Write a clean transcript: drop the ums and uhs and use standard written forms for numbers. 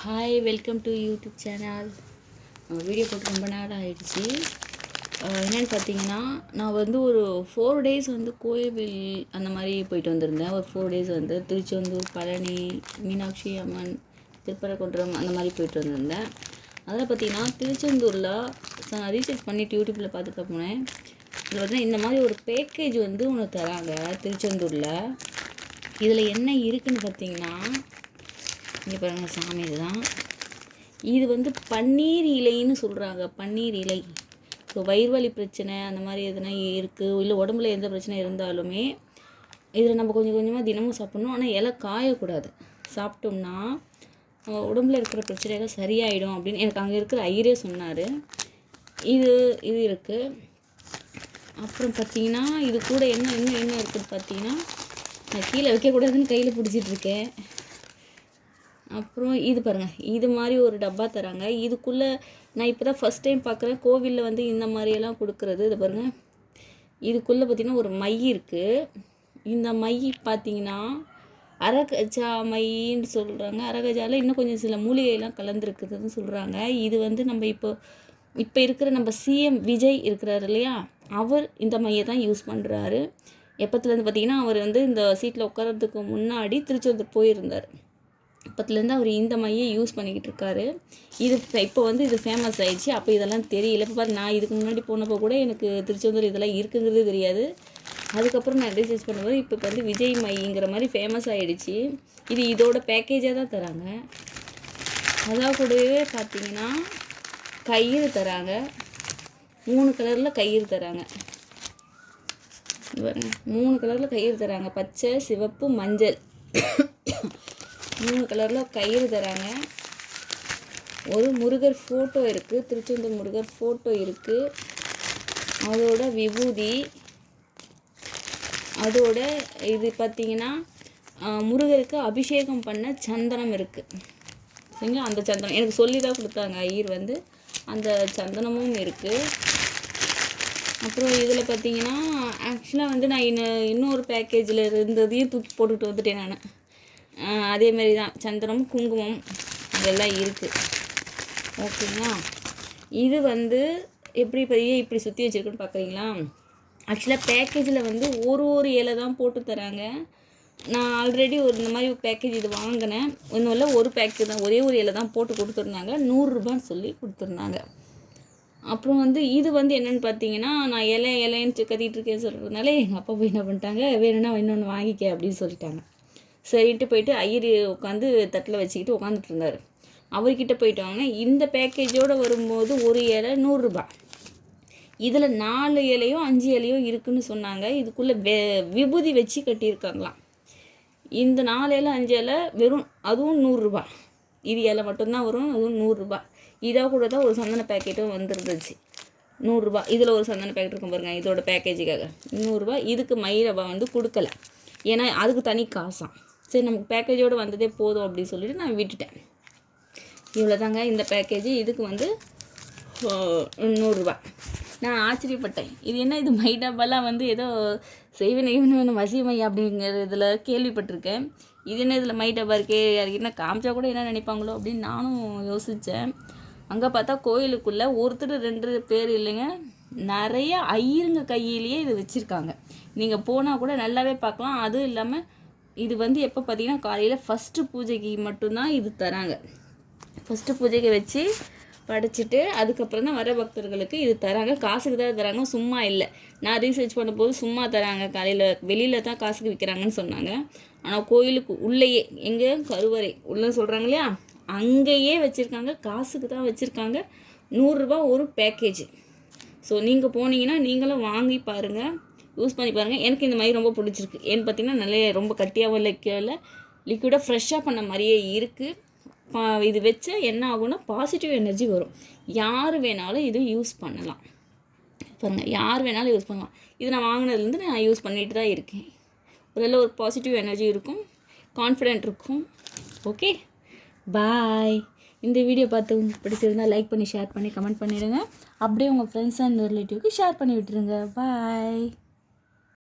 Hi, welcome to YouTube channel. Video போட்டு ரொம்ப நாள் ஆகிடுச்சு. என்னென்னு பார்த்தீங்கன்னா, நான் வந்து ஒரு 4 டேஸ் வந்து கோயில் அந்த மாதிரி போயிட்டு வந்திருந்தேன். ஒரு 4 டேஸ் வந்து திருச்செந்தூர், பழனி, மீனாட்சி அம்மன், திருப்பரங்குன்றம் அந்த மாதிரி போயிட்டு வந்திருந்தேன். அதில் பார்த்தீங்கன்னா திருச்செந்தூரில் ரீசர்ச் பண்ணிவிட்டு யூடியூப்பில் பார்த்துக்க போனேன். இதில் பார்த்தீங்கன்னா இந்த மாதிரி ஒரு பேக்கேஜ் வந்து ஒன்று தராங்க திருச்செந்தூரில். இதில் என்ன இருக்குதுன்னு பார்த்தீங்கன்னா, இங்கே பாருங்கள் சாமி, இதுதான். இது வந்து பன்னீர் இலைன்னு சொல்கிறாங்க. பன்னீர் இலை. ஸோ வயிறு வலி பிரச்சனை அந்த மாதிரி எதுனா இருக்குது, இல்லை உடம்புல எந்த பிரச்சனை இருந்தாலுமே இதில் நம்ம கொஞ்சம் கொஞ்சமாக தினமும் சாப்பிட்ணும். ஆனால் இலை காயக்கூடாது. சாப்பிட்டோம்னா உடம்புல இருக்கிற பிரச்சனைகள் சரியாயிடும் அப்படின்னு எனக்கு அங்கே இருக்கிற ஐயரே சொன்னார். இது இருக்குது. அப்புறம் பார்த்திங்கன்னா இது கூட என்ன இருக்குது பார்த்தீங்கன்னா, நான் கீழே வைக்கக்கூடாதுன்னு கையில் பிடிச்சிட்ருக்கேன். அப்புறம் இது பாருங்கள், இது மாதிரி ஒரு டப்பா தராங்க. இதுக்குள்ளே நான் இப்போ தான் ஃபஸ்ட் டைம் பார்க்குறேன் கோவிலில் வந்து இந்த மாதிரியெல்லாம் கொடுக்குறது. இதை பாருங்கள், இதுக்குள்ளே பார்த்திங்கன்னா ஒரு மை இருக்குது. இந்த மை பார்த்திங்கன்னா அரகஜா மைன்னு சொல்கிறாங்க. அரகஜாவில் இன்னும் கொஞ்சம் சில மூலிகைலாம் கலந்துருக்குதுன்னு சொல்கிறாங்க. இது வந்து நம்ம இப்போ இருக்கிற நம்ம சிஎம் விஜய் இருக்கிறாரு இல்லையா, அவர் இந்த மையை தான் யூஸ் பண்ணுறாரு. எப்பத்துலேருந்து பார்த்திங்கன்னா அவர் வந்து இந்த சீட்டில் உட்காரத்துக்கு முன்னாடி திருச்செந்தூர் போயிருந்தார். அப்பத்துலேருந்து அவர் இந்த மையை யூஸ் பண்ணிக்கிட்டு இருக்காரு. இது இப்போ வந்து இது ஃபேமஸ் ஆகிடுச்சு. அப்போ இதெல்லாம் தெரியல. இப்போ பாரு, நான் இதுக்கு முன்னாடி போனப்போ கூட எனக்கு திருச்செந்தூர் இதெல்லாம் இருக்குங்கிறது தெரியாது. அதுக்கப்புறம் நான் ரீசர்ச் பண்ணும்போது இப்போ வந்து விஜய் மைங்கிற மாதிரி ஃபேமஸ் ஆகிடுச்சு. இது இதோட பேக்கேஜாக தான் தராங்க. அதான் கூடவே பார்த்திங்கன்னா கயிறு தராங்க. 3 கலரில் கயிறு தராங்க. 3 கலரில் கயிறு தராங்க. பச்சை, சிவப்பு, மஞ்சள் 3 கலரில் கயிறு தராங்க. ஒரு முருகர் ஃபோட்டோ இருக்குது. திருச்செந்தூர் முருகர் ஃபோட்டோ இருக்குது. அதோட விபூதி, அதோட இது பார்த்திங்கன்னா முருகருக்கு அபிஷேகம் பண்ண சந்தனம் இருக்குது. சரிங்களா, அந்த சந்தனம் எனக்கு சொல்லி தான் கொடுத்தாங்க ஐயர் வந்து. அந்த சந்தனமும் இருக்குது. அப்புறம் இதில் பார்த்திங்கன்னா ஆக்சுவலாக வந்து நான் இன்னொரு பேக்கேஜில் இருந்ததையும் தூக்கி போட்டுக்கிட்டு வந்துட்டேன் நான். அதேமாரி தான் சந்தனம், குங்குமம் இதெல்லாம் இருக்குது. ஓகேங்களா, இது வந்து எப்படி இப்படி சுற்றி வச்சுருக்குன்னு பார்க்குறீங்களா. ஆக்சுவலாக பேக்கேஜில் வந்து ஒரு இலை தான் போட்டு தராங்க. நான் ஆல்ரெடி இந்த மாதிரி பேக்கேஜ் இது வாங்கினேன். ஒன்றும் இல்லை, ஒரு பேக்கேஜ் தான், ஒரே ஒரு இலை தான் போட்டு கொடுத்துருந்தாங்க. 100 ரூபான்னு சொல்லி கொடுத்துருந்தாங்க. அப்புறம் வந்து இது வந்து என்னென்னு பார்த்தீங்கன்னா, நான் இலைன்னு கத்திட்டு இருக்கேன்னு சொல்கிறதுனால எங்கள் அப்பா போய் என்ன பண்ணிட்டாங்க, வேணும்னா இன்னொன்று வாங்கிக்க அப்படின்னு சொல்லிட்டாங்க. சரின்ட்டு போயிட்டு ஐயர் உட்காந்து தட்டில் வச்சுக்கிட்டு உட்காந்துட்டு இருந்தார். அவர்கிட்ட போயிட்டு வாங்க. இந்த பேக்கேஜோடு வரும்போது ஒரு இலை 100 ரூபா. இதில் 4 இலையோ 5 இலையோ இருக்குதுன்னு சொன்னாங்க. இதுக்குள்ளே விபூதி வச்சு கட்டியிருக்காங்களாம். இந்த 4 இலை 5 இலை வெறும், அதுவும் 100 ரூபா. இது இலை மட்டும்தான் வரும், அதுவும் 100 ரூபா. இதாக கூட தான் ஒரு சந்தன பேக்கெட்டும் வந்துருந்துச்சு, 100 ரூபா. இதில் ஒரு சந்தன பேக்கெட் இருக்கும் பாருங்கள், இதோட பேக்கேஜுக்காக 100 ரூபா. இதுக்கு மைரவா வந்து கொடுக்கல, ஏன்னா அதுக்கு தனி காசாம். சரி, நமக்கு பேக்கேஜோடு வந்ததே போதும் அப்படின்னு சொல்லிவிட்டு நான் விட்டுட்டேன். இவ்வளோ தாங்க இந்த பேக்கேஜ். இதுக்கு வந்து 100 ரூபா. நான் ஆச்சரியப்பட்டேன், இது என்ன இது மை டப்பாலாம் வந்து ஏதோ செய்வன வசிமை அப்படிங்கிறதுல கேள்விப்பட்டிருக்கேன். இது என்ன இதில் மை டப்பா இருக்கே, என்ன காமிச்சா கூட என்ன நினைப்பாங்களோ அப்படின்னு நானும் யோசித்தேன். அங்கே பார்த்தா கோயிலுக்குள்ளே ஒருத்தர் 2 பேர் இல்லைங்க, நிறைய ஐயருங்க கையிலேயே இது வச்சுருக்காங்க. நீங்கள் போனால் கூட நல்லாவே பார்க்கலாம். அதுவும் இல்லாமல் இது வந்து எப்போ பார்த்தீங்கன்னா காலையில் ஃபஸ்ட்டு பூஜைக்கு மட்டும்தான் இது தராங்க. ஃபஸ்ட்டு பூஜைக்கு வச்சு படைச்சிட்டு அதுக்கப்புறம் தான் வர பக்தர்களுக்கு இது தராங்க. காசுக்கு தான் தராங்க, சும்மா இல்லை. நான் ரீசர்ச் பண்ணும்போது சும்மா தராங்க, காலையில் வெளியில் தான் காசுக்கு விற்கிறாங்கன்னு சொன்னாங்க. ஆனால் கோயிலுக்கு உள்ளேயே, எங்கே கருவறை உள்ளே சொல்கிறாங்க இல்லையா, அங்கேயே வச்சுருக்காங்க, காசுக்கு தான் வச்சுருக்காங்க. 100 ரூபா ஒரு பேக்கேஜ். ஸோ நீங்கள் போனீங்கன்னா நீங்களும் வாங்கி பாருங்கள், யூஸ் பண்ணி பாருங்கள். எனக்கு இந்த மாதிரி ரொம்ப பிடிச்சிருக்கு. ஏன்னு பார்த்தீங்கன்னா நல்ல ரொம்ப கட்டியாகவும் இல்லை, லிக்விடாக ஃப்ரெஷ்ஷாக பண்ண மாதிரியே இருக்குது. இது வச்சா என்ன ஆகும்னா பாசிட்டிவ் எனர்ஜி வரும். யார் வேணாலும் இது யூஸ் பண்ணலாம். பாருங்கள், யார் வேணாலும் யூஸ் பண்ணலாம். இது நான் வாங்கினதுலேருந்து நான் யூஸ் பண்ணிட்டு தான் இருக்கேன். ஒரு பாசிட்டிவ் எனர்ஜி இருக்கும், கான்ஃபிடென்ட் இருக்கும். ஓகே, பாய். இந்த வீடியோ பார்த்து பிடிச்சிருந்தால் லைக் பண்ணி, ஷேர் பண்ணி, கமெண்ட் பண்ணிடுங்க. அப்படியே உங்கள் ஃப்ரெண்ட்ஸ் அண்ட் ரிலேட்டிவ்க்கு ஷேர் பண்ணி விட்டுருங்க. பாய்.